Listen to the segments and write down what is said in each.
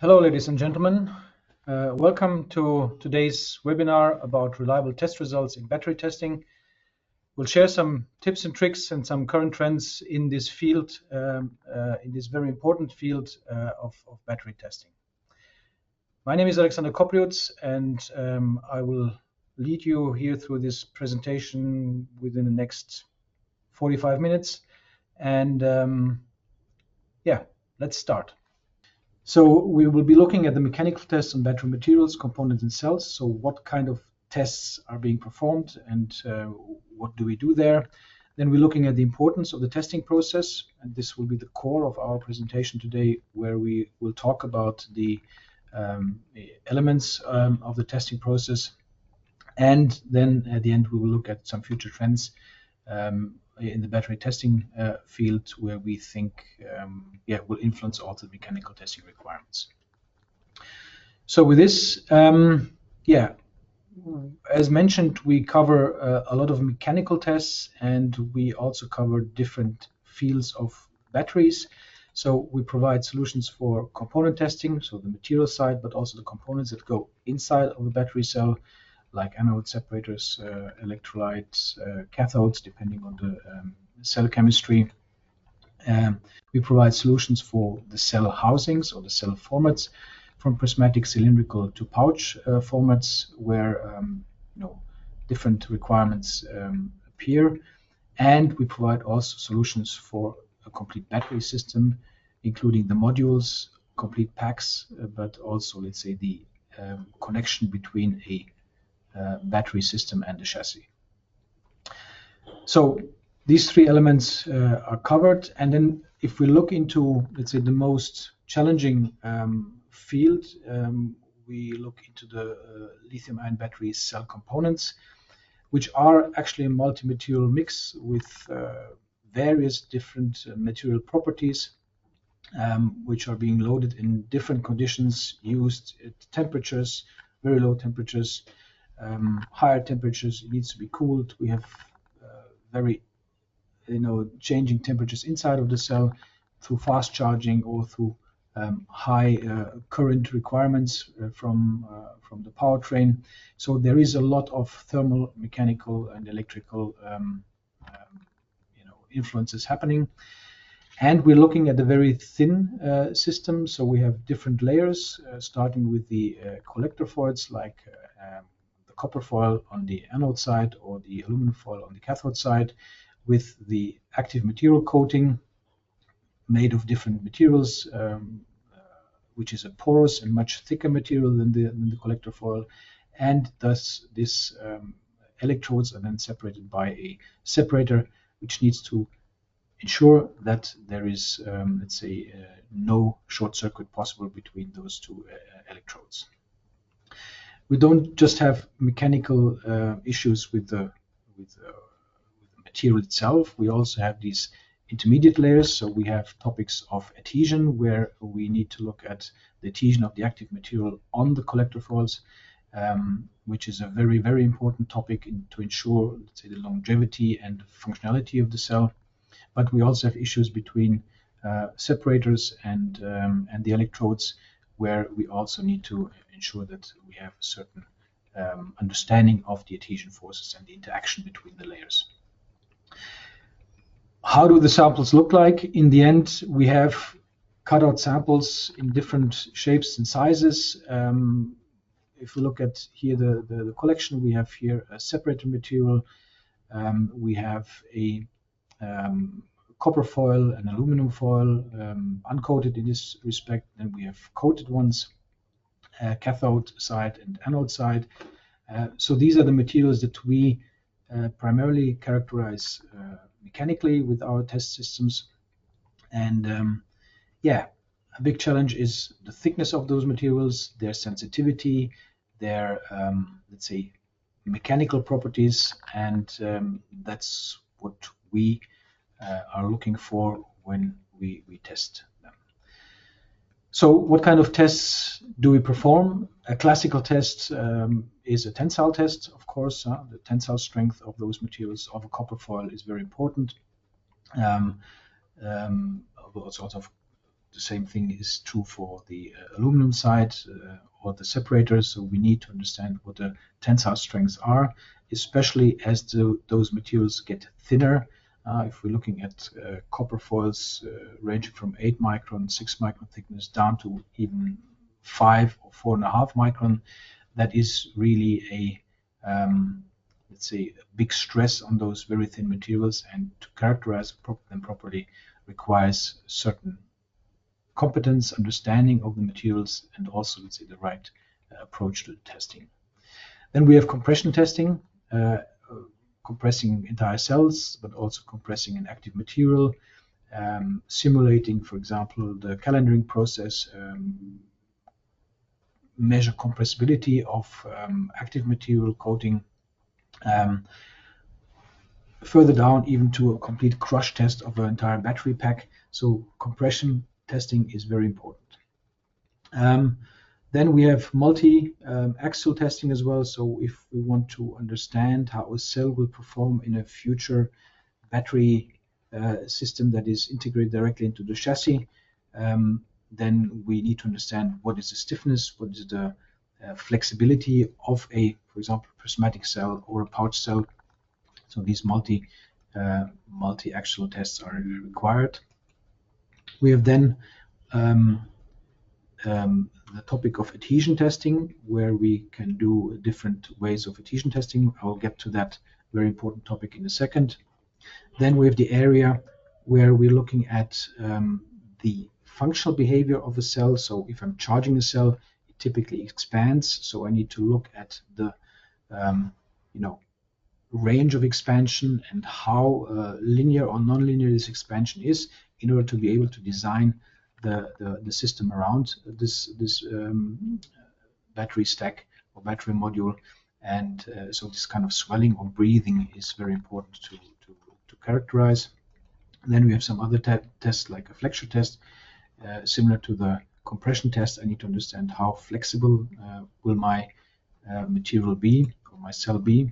Hello, ladies and gentlemen. Welcome to today's webinar about reliable test results in battery testing. We'll share some tips and tricks and some current trends in this field, in this very important field of battery testing. My name is Alexander Kopriutz, and I will lead you here through this presentation within the next 45 minutes. And yeah, let's start. So we will be looking at the mechanical tests on battery materials, components, and cells. So what kind of tests are being performed and what do we do there? Then we're looking at the importance of the testing process, and this will be the core of our presentation today, where we will talk about the elements of the testing process. And then at the end, we will look at some future trends in the battery testing field, where we think will influence also the mechanical testing requirements. So with this, as mentioned, we cover a lot of mechanical tests, and we also cover different fields of batteries. So we provide solutions for component testing, so the material side, but also the components that go inside of the battery cell, like anode separators, electrolytes, cathodes, depending on the cell chemistry. We provide solutions for the cell housings or the cell formats, from prismatic, cylindrical to pouch formats, where different requirements appear. And we provide also solutions for a complete battery system, including the modules, complete packs, but also, let's say, the connection between a battery system and the chassis. So these three elements are covered. And then if we look into, let's say, the most challenging field, we look into the lithium-ion battery cell components, which are actually a multi-material mix with various different material properties, which are being loaded in different conditions, used at temperatures, very low temperatures, higher temperatures. It needs to be cooled. We have very changing temperatures inside of the cell through fast charging or through high current requirements from the powertrain. So there is a lot of thermal, mechanical, and electrical influences happening. And we're looking at a very thin system. So we have different layers, starting with the collector foils, like the copper foil on the anode side or the aluminum foil on the cathode side, with the active material coating made of different materials, which is a porous and much thicker material than the collector foil. And thus these electrodes are then separated by a separator, which needs to ensure that there is, let's say, no short circuit possible between those two electrodes. We don't just have mechanical issues with the material itself. We also have these intermediate layers. So we have topics of adhesion, where we need to look at the adhesion of the active material on the collector foils, which is a very, very important topic to ensure, let's say, the longevity and functionality of the cell. But we also have issues between separators and the electrodes, where we also need to ensure that we have a certain understanding of the adhesion forces and the interaction between the layers. How do the samples look like? In the end, we have cutout samples in different shapes and sizes. If we look at here the collection, we have here a separator material. We have a copper foil and aluminum foil, uncoated in this respect. Then we have coated ones, cathode side and anode side. So these are the materials that we primarily characterize mechanically with our test systems. And a big challenge is the thickness of those materials, their sensitivity, their, let's say, mechanical properties. And that's what we are looking for when we test them. So what kind of tests do we perform? A classical test is a tensile test, of course. The tensile strength of those materials of a copper foil is very important. Also of the same thing is true for the aluminum side or the separators. So we need to understand what the tensile strengths are, especially as those materials get thinner. If we're looking at copper foils ranging from 8 micron, 6 micron thickness down to even 5 or 4.5 micron, that is really a let's say a big stress on those very thin materials, and to characterize them properly requires certain competence, understanding of the materials, and also, let's say, the right approach to the testing. Then we have compression testing, compressing entire cells, but also compressing an active material, simulating, for example, the calendaring process, measure compressibility of active material coating, further down even to a complete crush test of an entire battery pack. So compression testing is very important. Then we have multi-axial testing as well. So if we want to understand how a cell will perform in a future battery system that is integrated directly into the chassis, then we need to understand what is the stiffness, what is the flexibility of a, for example, prismatic cell or a pouch cell. So these multi-axial tests are required. We have then the topic of adhesion testing, where we can do different ways of adhesion testing. I'll get to that very important topic in a second. Then we have the area where we're looking at the functional behavior of a cell. So if I'm charging a cell, it typically expands. So I need to look at the range of expansion and how linear or non-linear this expansion is, in order to be able to design the system around this battery stack or battery module. And so this kind of swelling or breathing is very important to characterize. And then we have some other tests like a flexure test, similar to the compression test. I need to understand how flexible will my material be, or my cell be.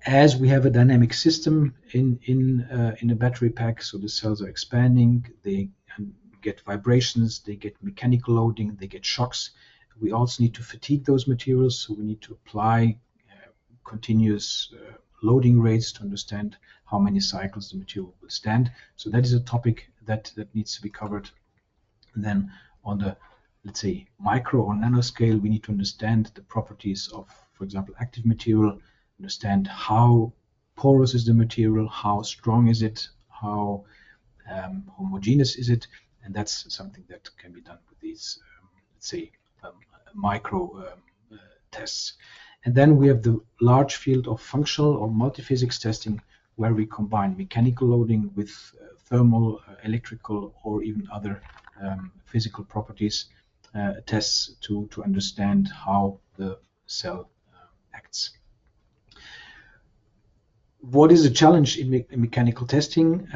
As we have a dynamic system in a battery pack, so the cells are expanding, they get vibrations, they get mechanical loading, they get shocks. We also need to fatigue those materials, so we need to apply continuous loading rates to understand how many cycles the material will stand. So that is a topic that needs to be covered. And then on the, let's say, micro or nanoscale, we need to understand the properties of, for example, active material, understand how porous is the material, how strong is it, how homogeneous is it, and that's something that can be done with these, let's say, micro tests. And then we have the large field of functional or multiphysics testing, where we combine mechanical loading with thermal, electrical, or even other physical properties tests to understand how the cell acts. What is a challenge in mechanical testing?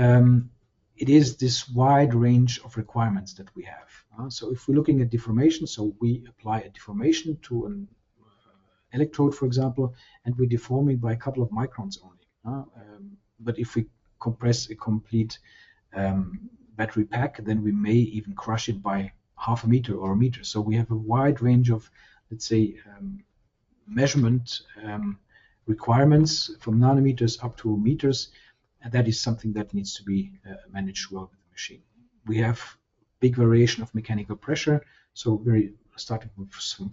It is this wide range of requirements that we have. So if we're looking at deformation, so we apply a deformation to an electrode, for example, and we're deforming by a couple of microns only. But if we compress a complete battery pack, then we may even crush it by half a meter or a meter. So we have a wide range of, let's say, measurement requirements from nanometers up to meters, and that is something that needs to be managed well with the machine. We have big variation of mechanical pressure, so starting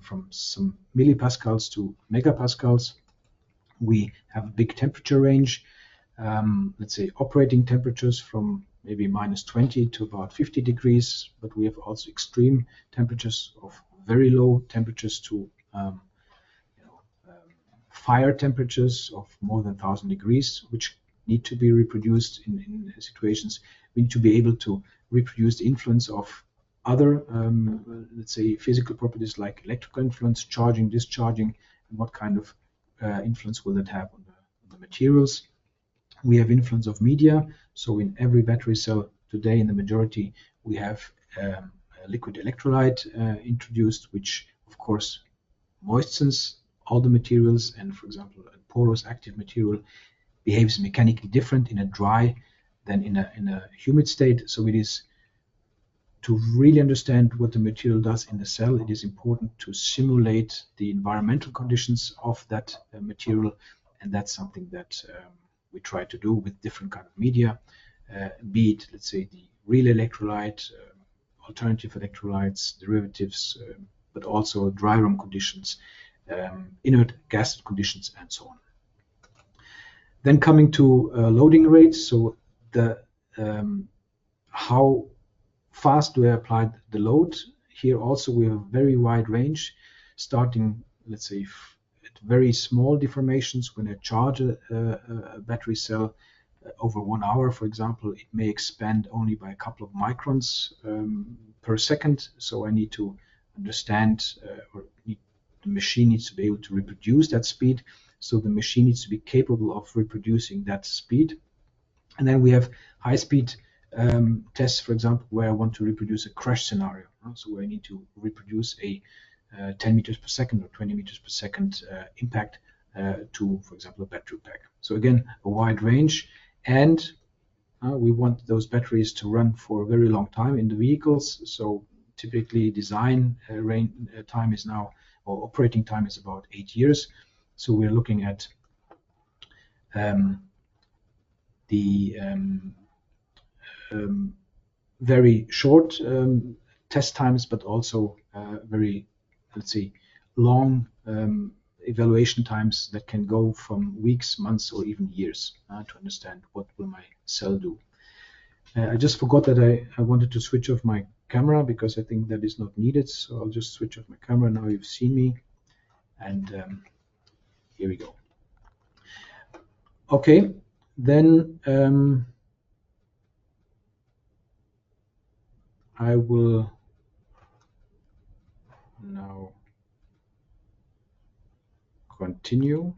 from some millipascals to megapascals. We have a big temperature range, let's say operating temperatures from maybe -20 to about 50 degrees, but we have also extreme temperatures of very low temperatures to fire temperatures of more than 1,000 degrees, which need to be reproduced in situations. We need to be able to reproduce the influence of other, let's say, physical properties like electrical influence, charging, discharging, and what kind of influence will that have on the materials. We have influence of media. So in every battery cell today, in the majority, we have a liquid electrolyte introduced, which of course moistens all the materials. And for example, a porous active material behaves mechanically different in a dry than in a humid state. So it is, to really understand what the material does in the cell, it is important to simulate the environmental conditions of that material, and that's something that we try to do with different kind of media, be it, let's say, the real electrolyte, alternative electrolytes, derivatives, but also dry room conditions, inert gas conditions, and so on. Then coming to loading rates, so the how fast do I apply the load? Here also we have a very wide range, starting, let's say, at very small deformations. When I charge a battery cell over 1 hour, for example, it may expand only by a couple of microns per second. So I need to understand, the machine needs to be able to reproduce that speed. So the machine needs to be capable of reproducing that speed. And then we have high-speed tests, for example, where I want to reproduce a crash scenario. So where I need to reproduce a 10 meters per second or 20 meters per second impact to, for example, a battery pack. So again, a wide range, and we want those batteries to run for a very long time in the vehicles. So typically design time is now, or operating time is about 8 years. So we're looking at very short test times, but also very, let's say, long evaluation times that can go from weeks, months, or even years to understand what will my cell do. I just forgot that I wanted to switch off my camera, because I think that is not needed. So I'll just switch off my camera. Now you've seen me, and here we go. Okay, then I will now continue.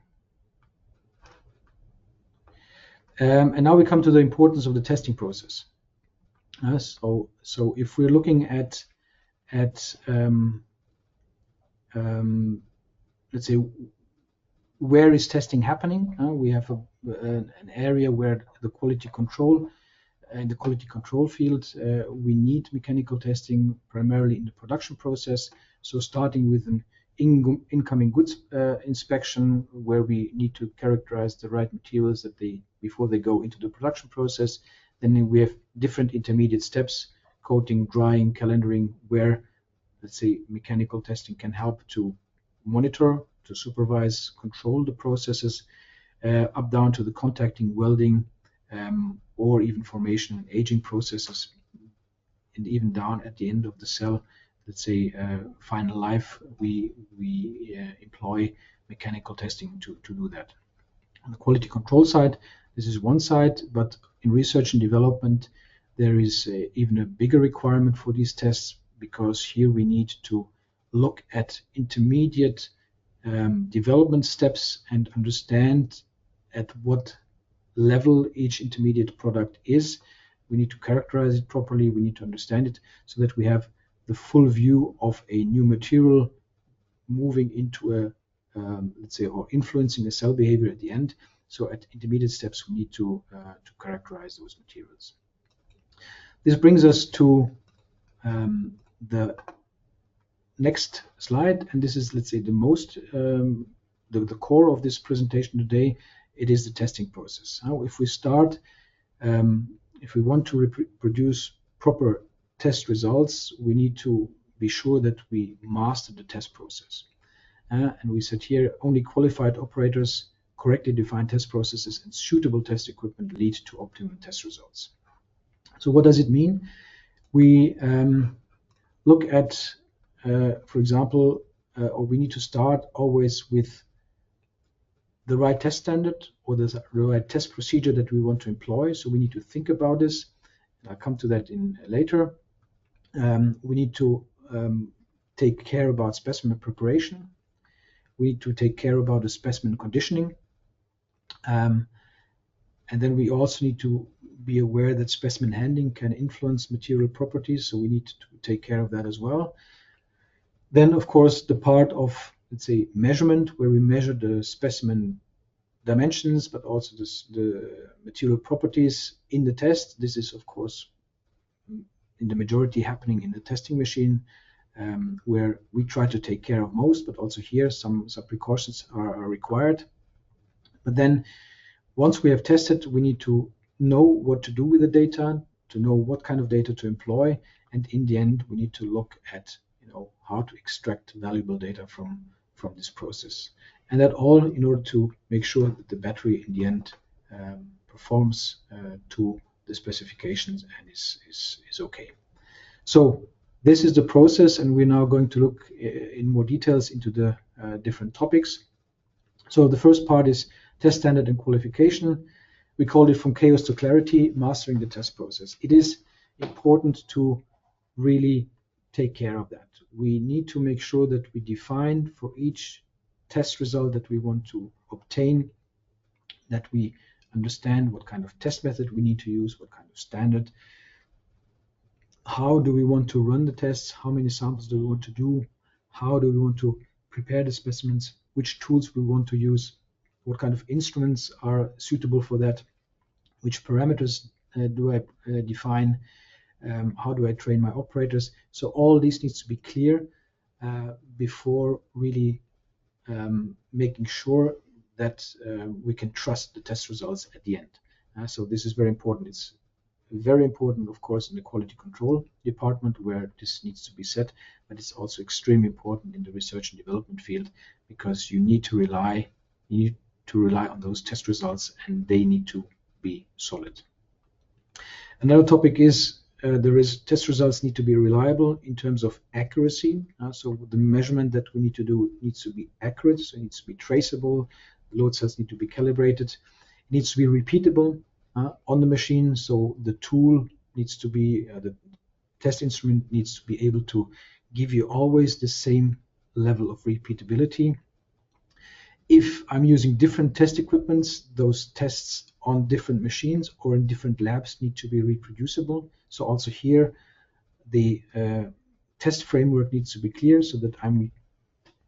And now we come to the importance of the testing process. So if we're looking at let's say, where is testing happening? We have an area where the quality control, in the quality control field, we need mechanical testing primarily in the production process. So starting with an incoming goods inspection, where we need to characterize the right materials that before they go into the production process. Then we have different intermediate steps, coating, drying, calendaring, where, let's say, mechanical testing can help to monitor, to supervise, control the processes, up down to the contacting, welding, or even formation and aging processes, and even down at the end of the cell, let's say, final life, we employ mechanical testing to do that. On the quality control side, this is one side, but in research and development, there is even a bigger requirement for these tests, because here we need to look at intermediate development steps and understand at what level each intermediate product is. We need to characterize it properly. We need to understand it so that we have the full view of a new material moving into a, let's say, or influencing a cell behavior at the end. So at intermediate steps, we need to characterize those materials. This brings us to the next slide, and this is, let's say, the most the core of this presentation today. It is the testing process. Now, if we start, if we want to produce proper test results, we need to be sure that we master the test process. And we said here, only qualified operators, correctly defined test processes, and suitable test equipment lead to optimum test results. So what does it mean? We look at, for example, or we need to start always with the right test standard or the right test procedure that we want to employ. So we need to think about this. I'll come to that in later. We need to take care about specimen preparation. We need to take care about the specimen conditioning. And then we also need to be aware that specimen handling can influence material properties. So we need to take care of that as well. Then, of course, the part of, let's say, measurement, where we measure the specimen, dimensions, but also the material properties in the test. This is, of course, in the majority happening in the testing machine, where we try to take care of most, but also here some precautions are required. But then once we have tested, we need to know what to do with the data, to know what kind of data to employ, and in the end, we need to look at how to extract valuable data from this process, and that all in order to make sure that the battery in the end performs to the specifications and is okay. So this is the process, and we're now going to look in more details into the different topics. So the first part is test standard and qualification. We called it from chaos to clarity, mastering the test process. It is important to really take care of that. We need to make sure that we define for each test result that we want to obtain, that we understand what kind of test method we need to use, what kind of standard, how do we want to run the tests, how many samples do we want to do, how do we want to prepare the specimens, which tools we want to use, what kind of instruments are suitable for that, which parameters do I define, how do I train my operators. So all this needs to be clear before really making sure that we can trust the test results at the end. So this is very important. It's very important, of course, in the quality control department where this needs to be set, but it's also extremely important in the research and development field, because you need to rely on those test results, and they need to be solid. Another topic is test results need to be reliable in terms of accuracy. So the measurement that we need to do needs to be accurate, so it needs to be traceable. The load cells need to be calibrated. It needs to be repeatable on the machine, so the tool needs to be, the test instrument needs to be able to give you always the same level of repeatability. If I'm using different test equipments, those tests on different machines or in different labs need to be reproducible. So also here, the test framework needs to be clear, so that I'm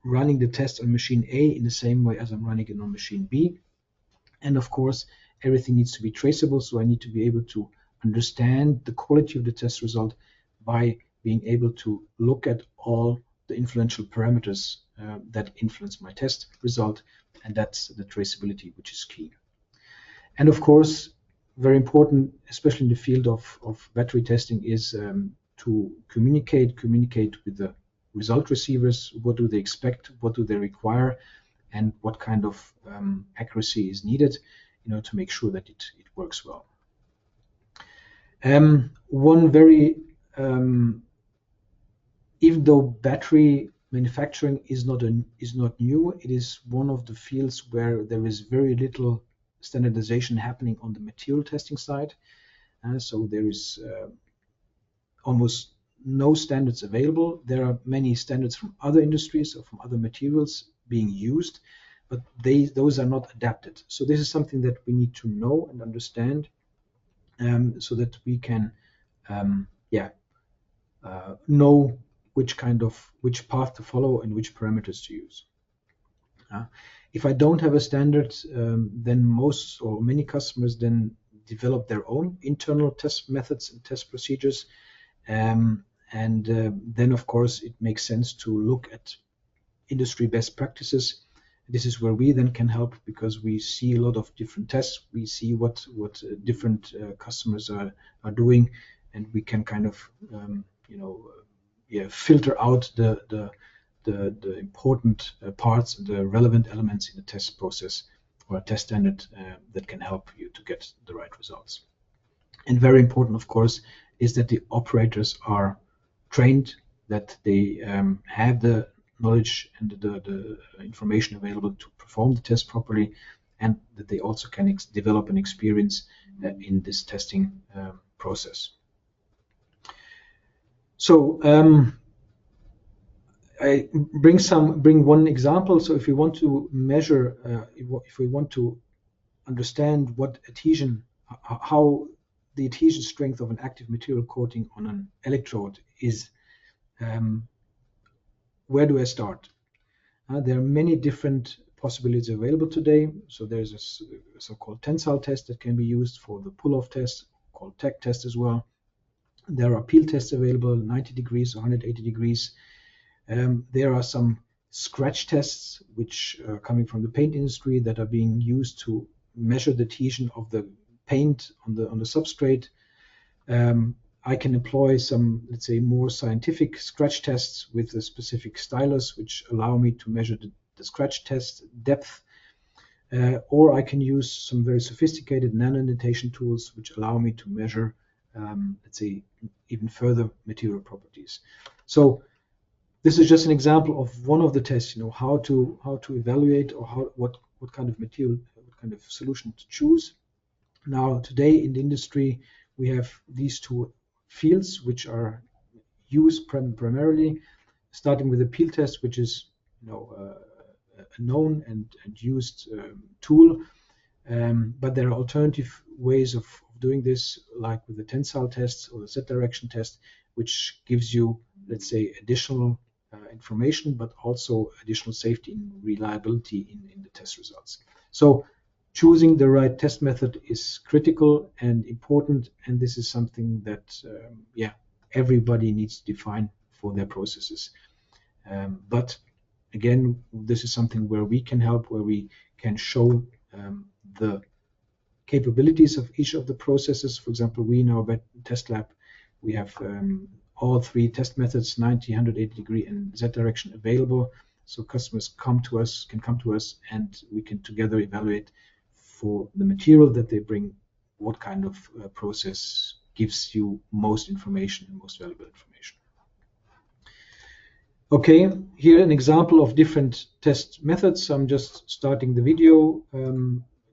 running the test on machine A in the same way as I'm running it on machine B. And of course, everything needs to be traceable, so I need to be able to understand the quality of the test result by being able to look at all the influential parameters that influence my test result, and that's the traceability, which is key. And of course, very important, especially in the field of battery testing, is to communicate with the result receivers. What do they expect? What do they require? And what kind of accuracy is needed, to make sure that it works well. One very, even though battery manufacturing is not new, it is one of the fields where there is very little standardization happening on the material testing side. So there is almost no standards available. There are many standards from other industries or from other materials being used, but those are not adapted. So this is something that we need to know and understand, so that we can know which path to follow and which parameters to use. If I don't have a standard, then most or many customers then develop their own internal test methods and test procedures, and then of course it makes sense to look at industry best practices. This is where we then can help, because we see a lot of different tests. We see what different customers are doing, and we can kind of filter out the important parts, the relevant elements in the test process or a test standard that can help you to get the right results. And very important, of course, is that the operators are trained, that they have the knowledge and the information available to perform the test properly, and that they also can develop an experience in this testing process. So I bring one example. So if we want to measure, if we want to understand what adhesion, how the adhesion strength of an active material coating on an electrode is, where do I start? There are many different possibilities available today. So there's a so-called tensile test that can be used for the pull-off test, called tech test as well. There are peel tests available, 90 degrees or 180 degrees. There are some scratch tests which are coming from the paint industry that are being used to measure the adhesion of the paint on the substrate. I can employ some, let's say, more scientific scratch tests with a specific stylus, which allow me to measure the scratch test depth. Or I can use some very sophisticated nano-indentation tools, which allow me to measure, let's say, even further material properties. So this is just an example of one of the tests, how to evaluate or what kind of material, what kind of solution to choose. Now, today in the industry, we have these two fields which are used primarily, starting with a peel test, which is a known and used tool. But there are alternative ways of doing this, like with the tensile test or the Z direction test, which gives you, let's say, additional information, but also additional safety and reliability in the test results. So choosing the right test method is critical and important, and this is something that everybody needs to define for their processes. But again, this is something where we can help, where we can show the capabilities of each of the processes. For example, we in our test lab, we have all three test methods, 90, 180 degree, and Z direction available. So customers can come to us, and we can together evaluate for the material that they bring, what kind of process gives you most information and most valuable information. Okay, here an example of different test methods. I'm just starting the video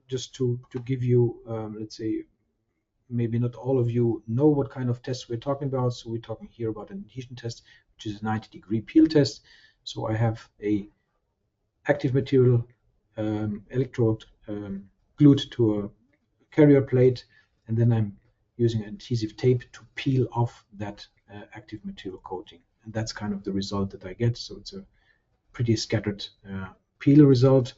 just to give you, let's say, maybe not all of you know what kind of tests we're talking about. So we're talking here about an adhesion test, which is a 90-degree peel test. So I have a active material electrode glued to a carrier plate, and then I'm using adhesive tape to peel off that active material coating. And that's kind of the result that I get. So it's a pretty scattered peel result.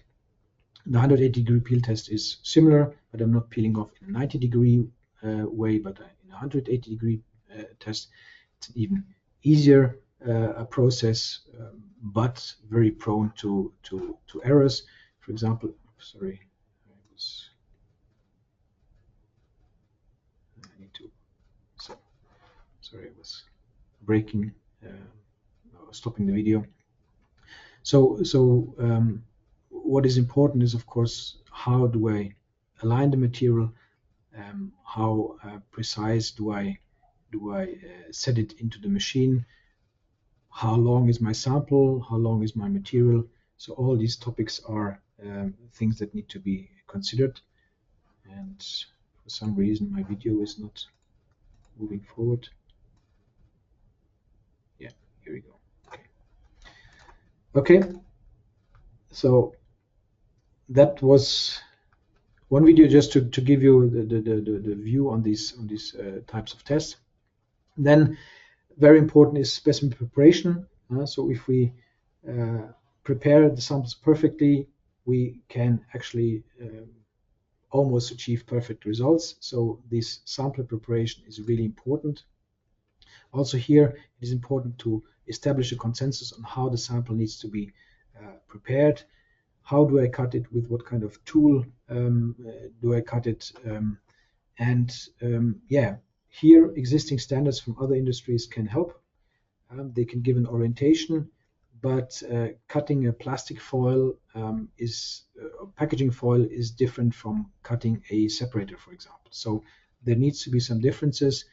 The 180-degree peel test is similar, but I'm not peeling off in a 90-degree way, but in a 180-degree test. It's an even easier process, but very prone to errors. For example, sorry, I was breaking, stopping the video. So what is important is, of course, how do I align the material? How precise do I set it into the machine? How long is my sample? How long is my material? So all these topics are things that need to be considered. And for some reason, my video is not moving forward. Yeah, here we go. Okay. So that was one video just to give you the view on these types of tests. Then very important is specimen preparation. So if we prepare the samples perfectly, we can actually almost achieve perfect results. So this sample preparation is really important. Also here, it is important to establish a consensus on how the sample needs to be prepared. How do I cut it? With what kind of tool do I cut it? Here existing standards from other industries can help. They can give an orientation, but cutting a plastic foil packaging foil is different from cutting a separator, for example. So there needs to be some differences,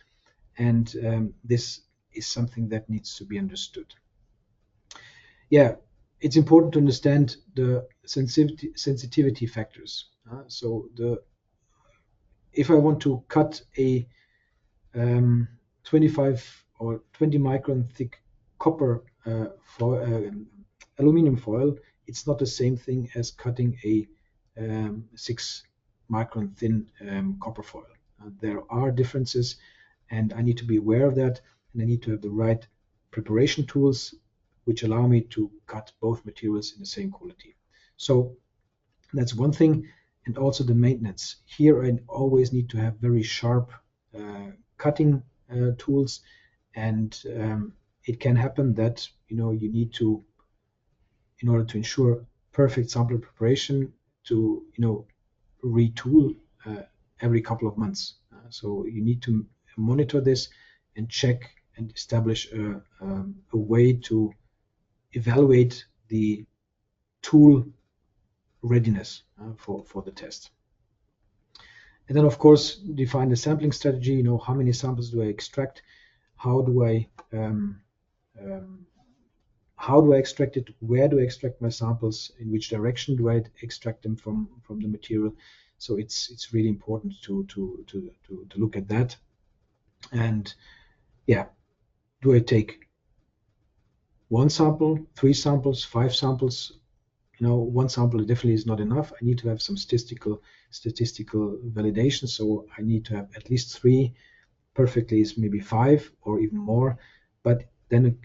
and this is something that needs to be understood. Yeah, it's important to understand the sensitivity factors. If I want to cut a 25 or 20 micron thick copper aluminum foil, it's not the same thing as cutting a 6 micron thin copper foil. There are differences, and I need to be aware of that, and I need to have the right preparation tools which allow me to cut both materials in the same quality. So That's one thing. And also the maintenance. Here I always need to have very sharp cutting tools, and it can happen that you need to, in order to ensure perfect sample preparation, to retool every couple of months. So you need to monitor this and check and establish a way to evaluate the tool readiness for the test. And then, of course, define the sampling strategy. How many samples do I extract? How do I extract it? Where do I extract my samples? In which direction do I extract them from the material? So it's really important to look at that. And yeah, do I take 1 sample, 3 samples, 5 samples? 1 sample definitely is not enough. I need to have some statistical validation. So I need to have at least 3. Perfectly is maybe 5 or even more. But then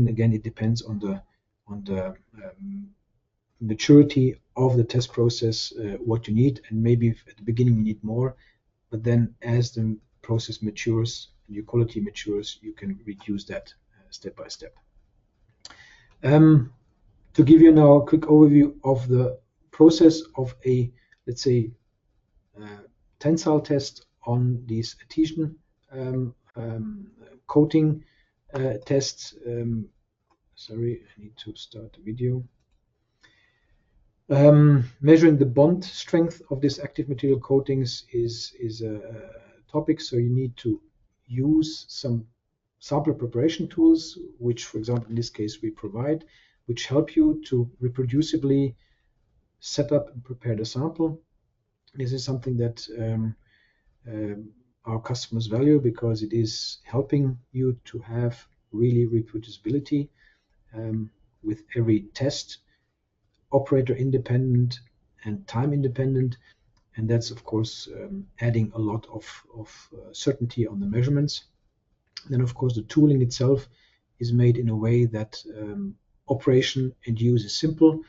again, it depends on the maturity of the test process, what you need, and maybe at the beginning you need more. But then, as the process matures and your quality matures, you can reduce that step by step. To give you now a quick overview of the process of a, let's say, tensile test on these adhesion coating tests. Sorry, I need to start the video. Measuring the bond strength of these active material coatings is a topic. So you need to use some sample preparation tools, which, for example, in this case, we provide, which help you to reproducibly set up and prepare the sample. This is something that our customers value, because it is helping you to have really reproducibility with every test, operator independent and time independent, and that's of course adding a lot of certainty on the measurements. Then of course the tooling itself is made in a way that operation and use is simple,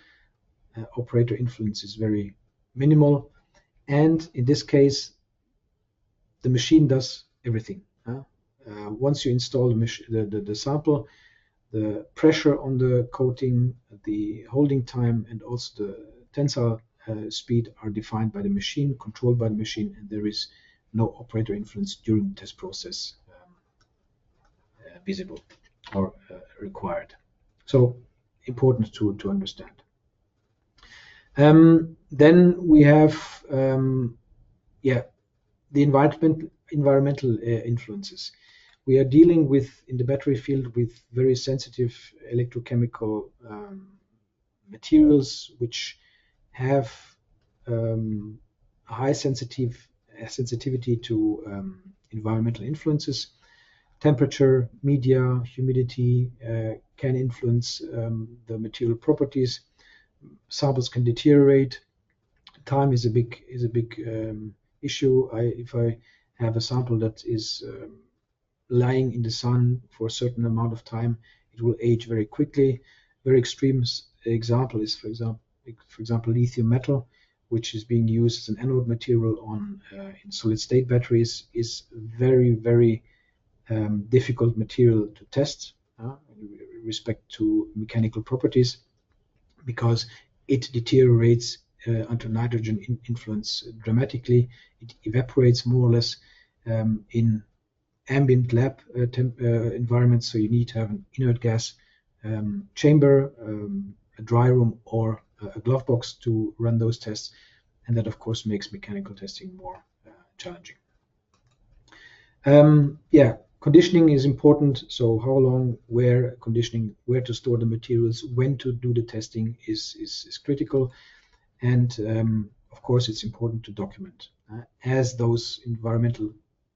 operator influence is very minimal, and in this case the machine does everything. Once you install the sample, the pressure on the coating, the holding time, and also the tensile speed are defined by the machine, controlled by the machine, and there is no operator influence during the test process visible or required. So important to understand. Then we have the environmental influences. We are dealing with, in the battery field, with very sensitive electrochemical materials which have high sensitivity to environmental influences. Temperature, media, humidity can influence the material properties. Samples can deteriorate. Time is a big issue. If I have a sample that is lying in the sun for a certain amount of time, it will age very quickly. Very extreme example is, for example, lithium metal, which is being used as an anode material on in solid state batteries, is very difficult material to test in respect to mechanical properties, because it deteriorates under nitrogen influence dramatically. It evaporates more or less in ambient lab environments, so you need to have an inert gas chamber, a dry room, or a glove box to run those tests, and that of course makes mechanical testing more challenging. Conditioning is important. So how long, where conditioning, where to store the materials, when to do the testing is critical, and of course it's important to document, as those environmental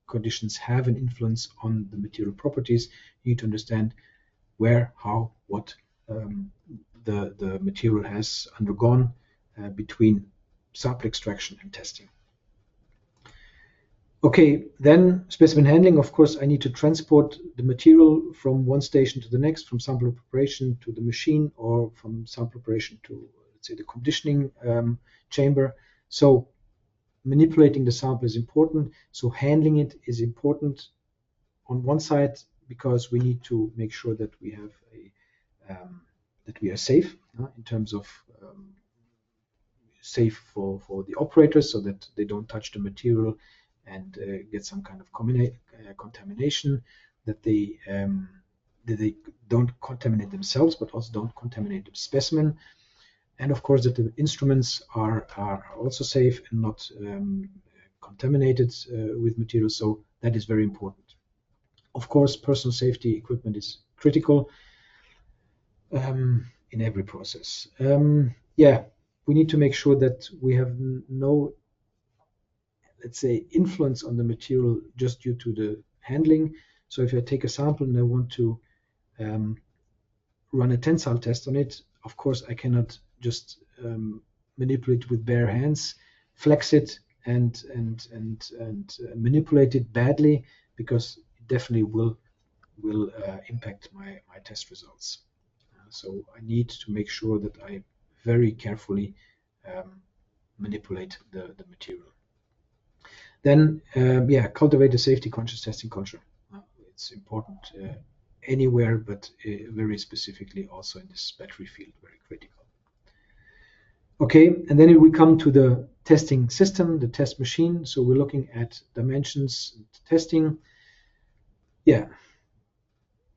conditions have an influence on the material properties. You need to understand where, how, what the material has undergone between sample extraction and testing. Okay, then specimen handling. Of course, I need to transport the material from one station to the next, from sample preparation to the machine, or from sample preparation to, let's say, the conditioning chamber. So manipulating the sample is important. So handling it is important on one side, because we need to make sure that we have that we are safe in terms of safe for the operators, so that they don't touch the material and get some kind of contamination, that they don't contaminate themselves, but also don't contaminate the specimen, and of course that the instruments are also safe and not contaminated with materials. So that is very important. Of course, personal safety equipment is critical in every process. Yeah, we need to make sure that we have no, let's say, influence on the material just due to the handling. So if I take a sample and I want to run a tensile test on it, of course I cannot just manipulate with bare hands, flex it and manipulate it badly, because it definitely will impact my test results. So I need to make sure that I very carefully manipulate the material. Then, yeah, cultivate a safety-conscious testing culture. It's important anywhere, but very specifically also in this battery field, very critical. Okay, and then we come to the testing system, the test machine. So we're looking at dimensions, testing. Yeah,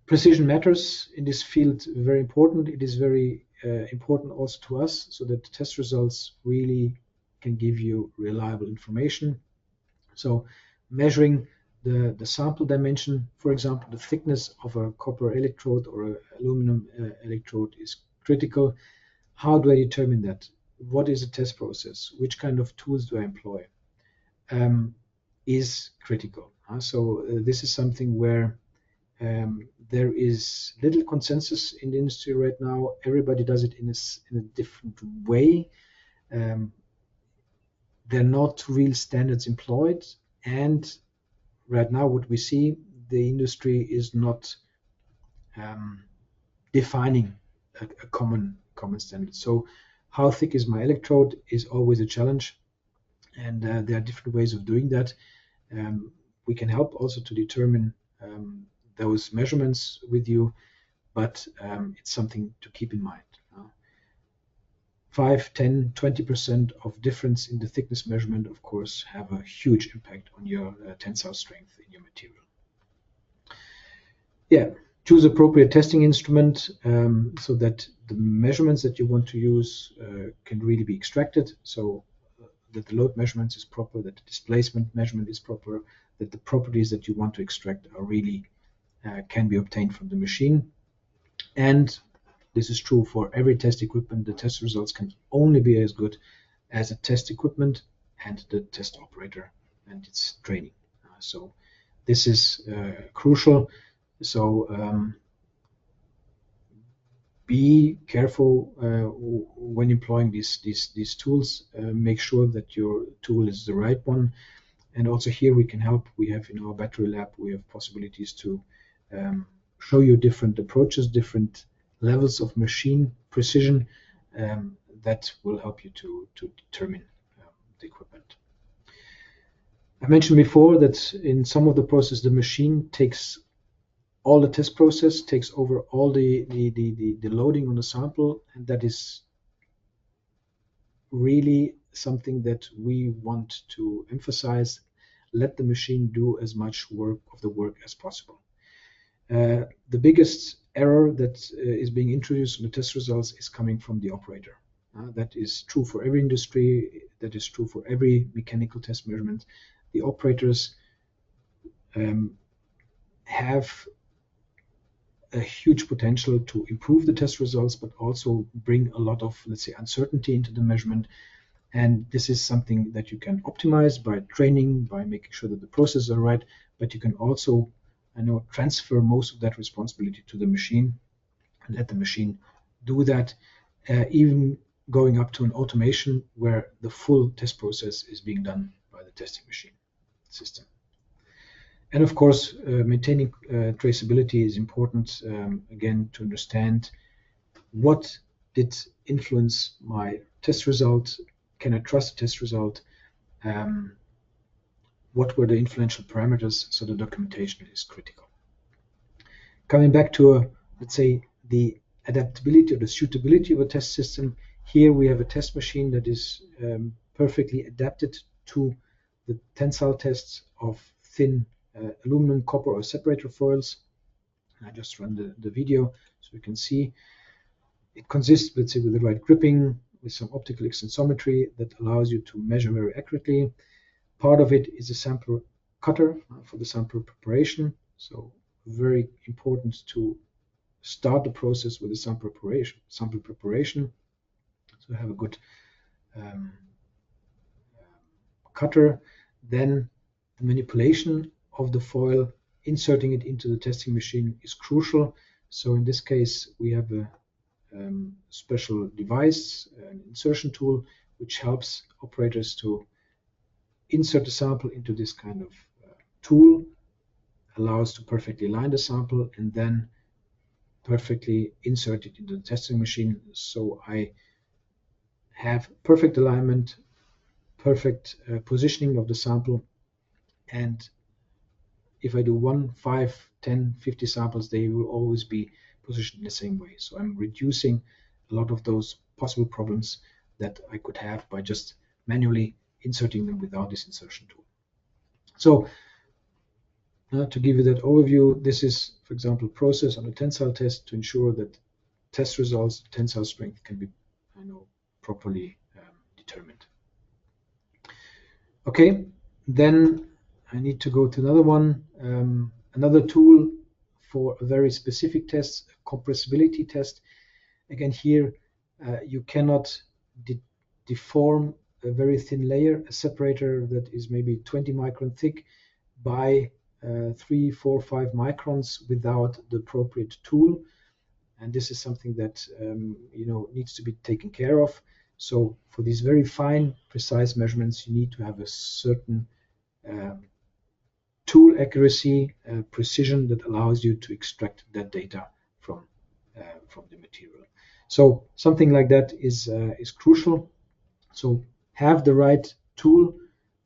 precision matters in this field, very important. It is very important also to us, so that the test results really can give you reliable information. So measuring the sample dimension, for example, the thickness of a copper electrode or an aluminum electrode is critical. How do I determine that? What is the test process? Which kind of tools do I employ? Is critical. So this is something where there is little consensus in the industry right now. Everybody does it in a different way. They're not real standards employed, and right now what we see, the industry is not defining a common standard. So how thick is my electrode is always a challenge, and there are different ways of doing that. We can help also to determine those measurements with you, but it's something to keep in mind. 5, 10, 20% of difference in the thickness measurement, of course, have a huge impact on your tensile strength in your material. Yeah, choose appropriate testing instrument so that the measurements that you want to use can really be extracted. So that the load measurements is proper, that the displacement measurement is proper, that the properties that you want to extract are really can be obtained from the machine. And this is true for every test equipment. The test results can only be as good as the test equipment and the test operator and its training. So this is crucial. So be careful when employing these tools. Make sure that your tool is the right one. And also here we can help. We have in our battery lab, we have possibilities to show you different approaches, different levels of machine precision that will help you to determine the equipment. I mentioned before that in some of the process, the machine takes all the test process, takes over all the loading on the sample, and that is really something that we want to emphasize. Let the machine do as much of the work as possible. The biggest error that is being introduced in the test results is coming from the operator. That is true for every industry. That is true for every mechanical test measurement. The operators have a huge potential to improve the test results, but also bring a lot of, let's say, uncertainty into the measurement. And this is something that you can optimize by training, by making sure that the processes are right, but you can also transfer most of that responsibility to the machine and let the machine do that, even going up to an automation where the full test process is being done by the testing machine system. And of course, maintaining traceability is important, again, to understand what did influence my test result? Can I trust the test result? What were the influential parameters? So the documentation is critical. Coming back to, let's say, the adaptability or the suitability of a test system, here we have a test machine that is perfectly adapted to the tensile tests of thin aluminum, copper, or separator foils. I just run the video so you can see. It consists, let's say, with the right gripping, with some optical extensometry that allows you to measure very accurately. Part of it is a sample cutter for the sample preparation. So very important to start the process with the sample preparation. So have a good cutter. Then the manipulation of the foil, inserting it into the testing machine is crucial. So in this case, we have a special device, an insertion tool, which helps operators to insert the sample into this kind of tool, allows to perfectly line the sample, and then perfectly insert it into the testing machine. So I have perfect alignment, perfect positioning of the sample, and if I do 1, 5, 10, 50 samples, they will always be positioned in the same way. So I'm reducing a lot of those possible problems that I could have by just manually inserting them without this insertion tool. So to give you that overview, this is, for example, process on a tensile test to ensure that test results, tensile strength can be properly determined. Okay, then I need to go to another one, another tool for a very specific test, a compressibility test. Again, here you cannot deform a very thin layer, a separator that is maybe 20 micron thick by 3, 4, 5 microns without the appropriate tool. And this is something that needs to be taken care of. So for these very fine, precise measurements, you need to have a certain tool accuracy, precision that allows you to extract that data from the material. So something like that is crucial. So have the right tool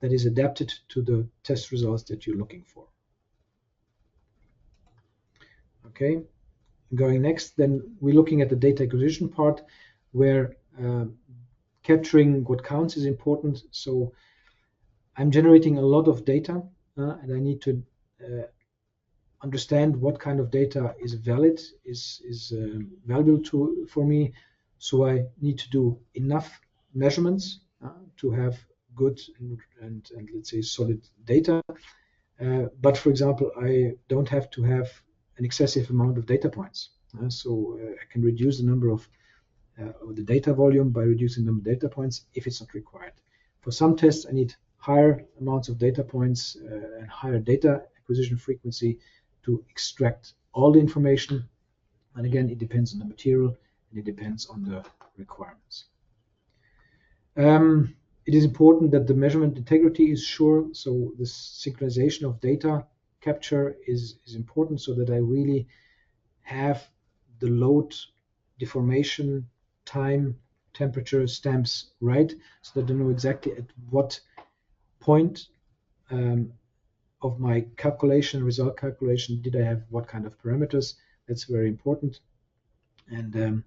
that is adapted to the test results that you're looking for. Okay, going next, then we're looking at the data acquisition part, where capturing what counts is important. So I'm generating a lot of data, and I need to understand what kind of data is valid, is valuable for me. So I need to do enough measurements to have good and let's say solid data. But for example, I don't have to have an excessive amount of data points. So I can reduce the number of the data volume by reducing the number of data points if it's not required. For some tests, I need higher amounts of data points and higher data acquisition frequency to extract all the information. And again, it depends on the material and it depends on the requirements. It is important that the measurement integrity is sure. So the synchronization of data capture is important, so that I really have the load, deformation, time, temperature stamps right, so that I know exactly at what point of my result calculation did I have what kind of parameters. That's very important. And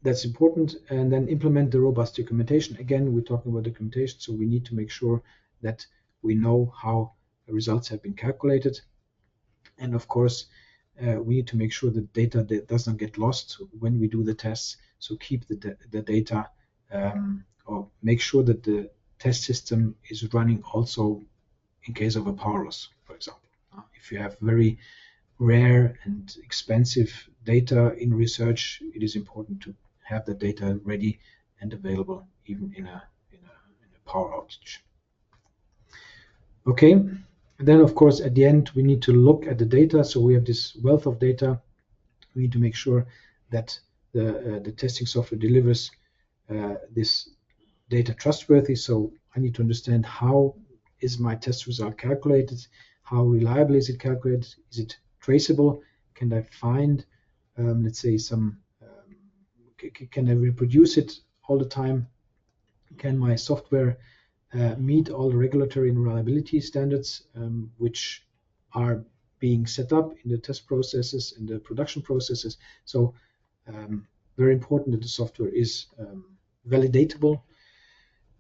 that's important. And then implement the robust documentation. Again, we're talking about documentation, so we need to make sure that we know how the results have been calculated. And of course, we need to make sure that data does not get lost when we do the tests. So keep the data, or make sure that the test system is running also in case of a power loss, for example. If you have very rare and expensive data in research, it is important to have the data ready and available even in a power outage. Okay, and then of course at the end we need to look at the data. So we have this wealth of data. We need to make sure that the testing software delivers this data trustworthy. So I need to understand how is my test result calculated, how reliable is it calculated, is it traceable, can I find let's say some, can I reproduce it all the time? Can my software meet all the regulatory and reliability standards which are being set up in the test processes and the production processes? So very important that the software is validatable.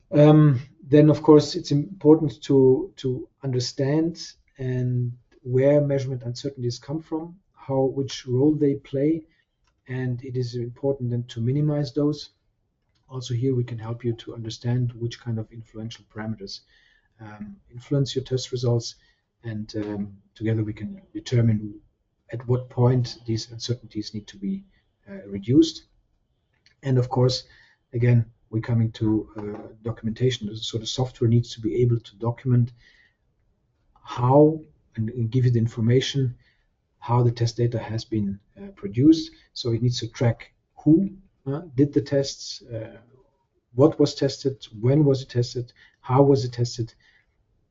Then, of course, it's important to understand and where measurement uncertainties come from, which role they play, and it is important then to minimize those. Also here we can help you to understand which kind of influential parameters influence your test results, and together we can determine at what point these uncertainties need to be reduced. And of course, again, we're coming to documentation. So the software needs to be able to document how and give you the information how the test data has been produced. So it needs to track who did the tests, what was tested, when was it tested, how was it tested,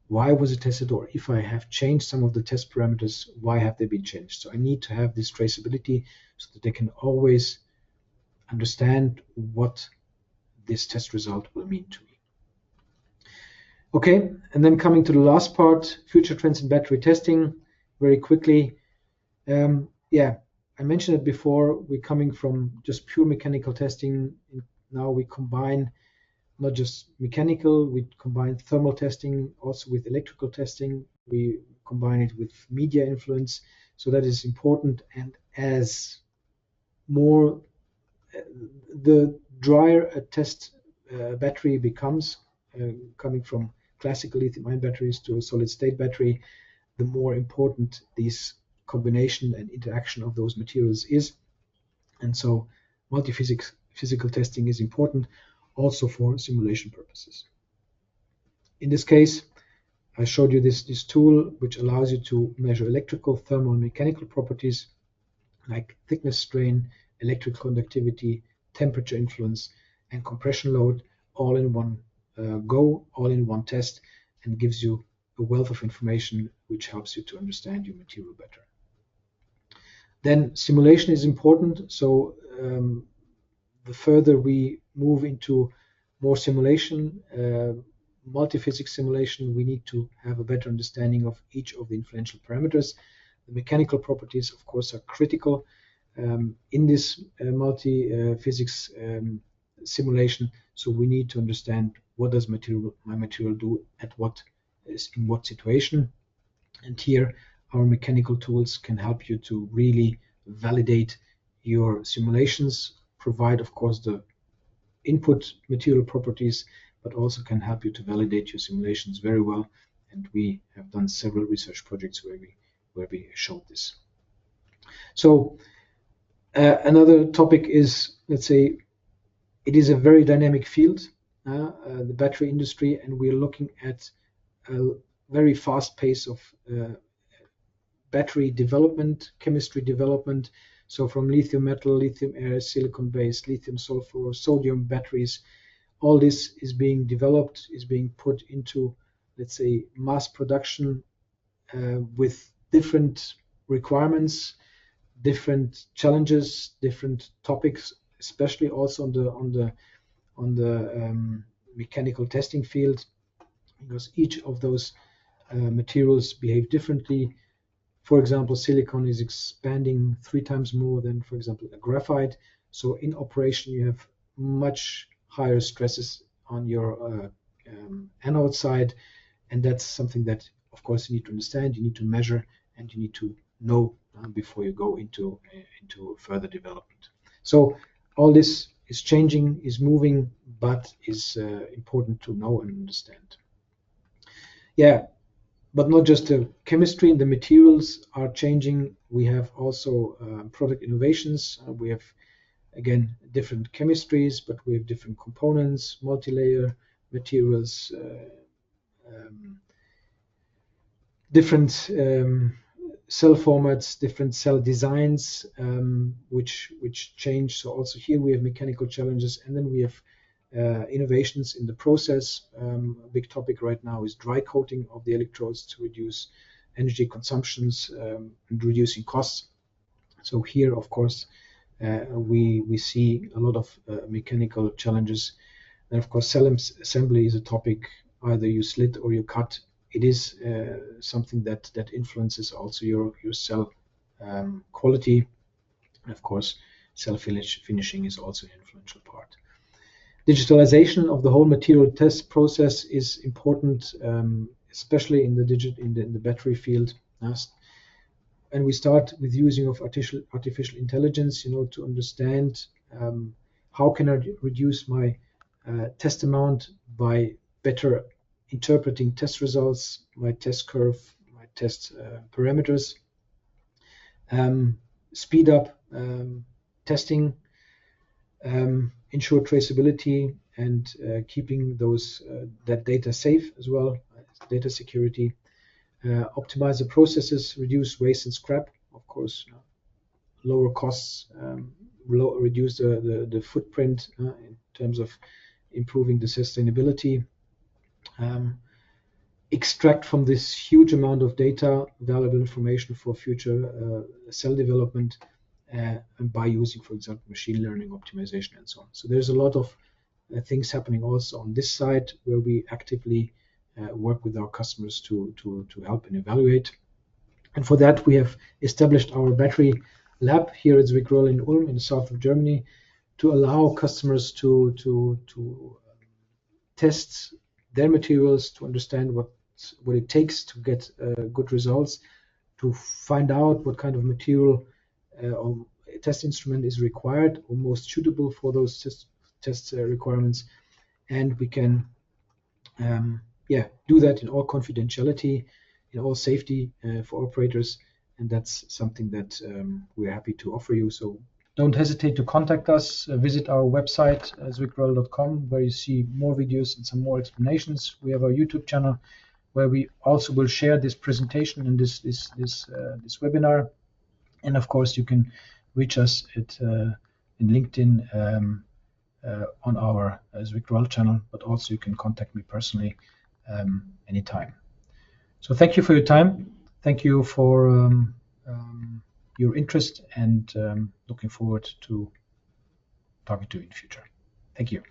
why was it tested, or if I have changed some of the test parameters, why have they been changed? So I need to have this traceability so that they can always understand what this test result will mean to me. Okay, and then coming to the last part, future trends in battery testing, very quickly. Yeah, I mentioned it before, we're coming from just pure mechanical testing. Now we combine not just mechanical, we combine thermal testing also with electrical testing. We combine it with media influence. So that is important. And as more the drier a test battery becomes, coming from classical lithium-ion batteries to a solid-state battery, the more important this combination and interaction of those materials is. And so multi-physical testing is important also for simulation purposes. In this case, I showed you this tool which allows you to measure electrical, thermal, and mechanical properties like thickness, strain, electric conductivity, temperature influence, and compression load all in one go, all in one test, and gives you a wealth of information which helps you to understand your material better. Then simulation is important. So the further we move into more simulation, multi-physics simulation, we need to have a better understanding of each of the influential parameters. The mechanical properties, of course, are critical in this multi-physics simulation. So we need to understand what does my material do in what situation. And here our mechanical tools can help you to really validate your simulations, provide, of course, the input material properties, but also can help you to validate your simulations very well. And we have done several research projects where we showed this. So another topic is, let's say, it is a very dynamic field, the battery industry, and we're looking at a very fast pace of battery development, chemistry development. So from lithium metal, lithium air, silicon based, lithium sulfur, sodium batteries, all this is being developed, is being put into, let's say, mass production with different requirements, different challenges, different topics, especially also on the mechanical testing field, because each of those materials behave differently. For example, silicon is expanding 3 times more than, for example, a graphite. So in operation, you have much higher stresses on your anode side, and that's something that, of course, you need to understand, you need to measure, and you need to know before you go into further development. So all this is changing, is moving, but is important to know and understand. Yeah. But not just the chemistry and the materials are changing. We have also product innovations. We have, again, different chemistries, but we have different components, multi-layer materials, different cell formats, different cell designs, which change. So also here we have mechanical challenges, and then we have innovations in the process. A big topic right now is dry coating of the electrodes to reduce energy consumptions and reducing costs. So here, of course, we see a lot of mechanical challenges. And of course, cell assembly is a topic. Either you slit or you cut. It is something that influences also your cell quality. And of course, cell finishing is also an influential part. Digitalization of the whole material test process is important, especially in the battery field. And we start with using of artificial intelligence, to understand how can I reduce my test amount by better interpreting test results, my test curve, my test parameters, speed up testing, ensure traceability, and keeping that data safe as well, data security. Optimize the processes, reduce waste and scrap, of course, lower costs, reduce the footprint in terms of improving the sustainability, extract from this huge amount of data valuable information for future cell development, and by using, for example, machine learning optimization and so on. So there's a lot of things happening also on this side where we actively work with our customers to help and evaluate. And for that, we have established our battery lab here at Zwickrol in Ulm in the south of Germany to allow customers to test their materials, to understand what it takes to get good results, to find out what kind of material or test instrument is required or most suitable for those test requirements. And we can do that in all confidentiality, in all safety for operators, and that's something that we're happy to offer you. So don't hesitate to contact us. Visit our website, zwickrol.com, where you see more videos and some more explanations. We have our YouTube channel where we also will share this presentation and this webinar. And of course, you can reach us at in LinkedIn on our Zwickrol channel, but also you can contact me personally anytime. So thank you for your time. Thank you for your interest, and looking forward to talking to you in the future. Thank you.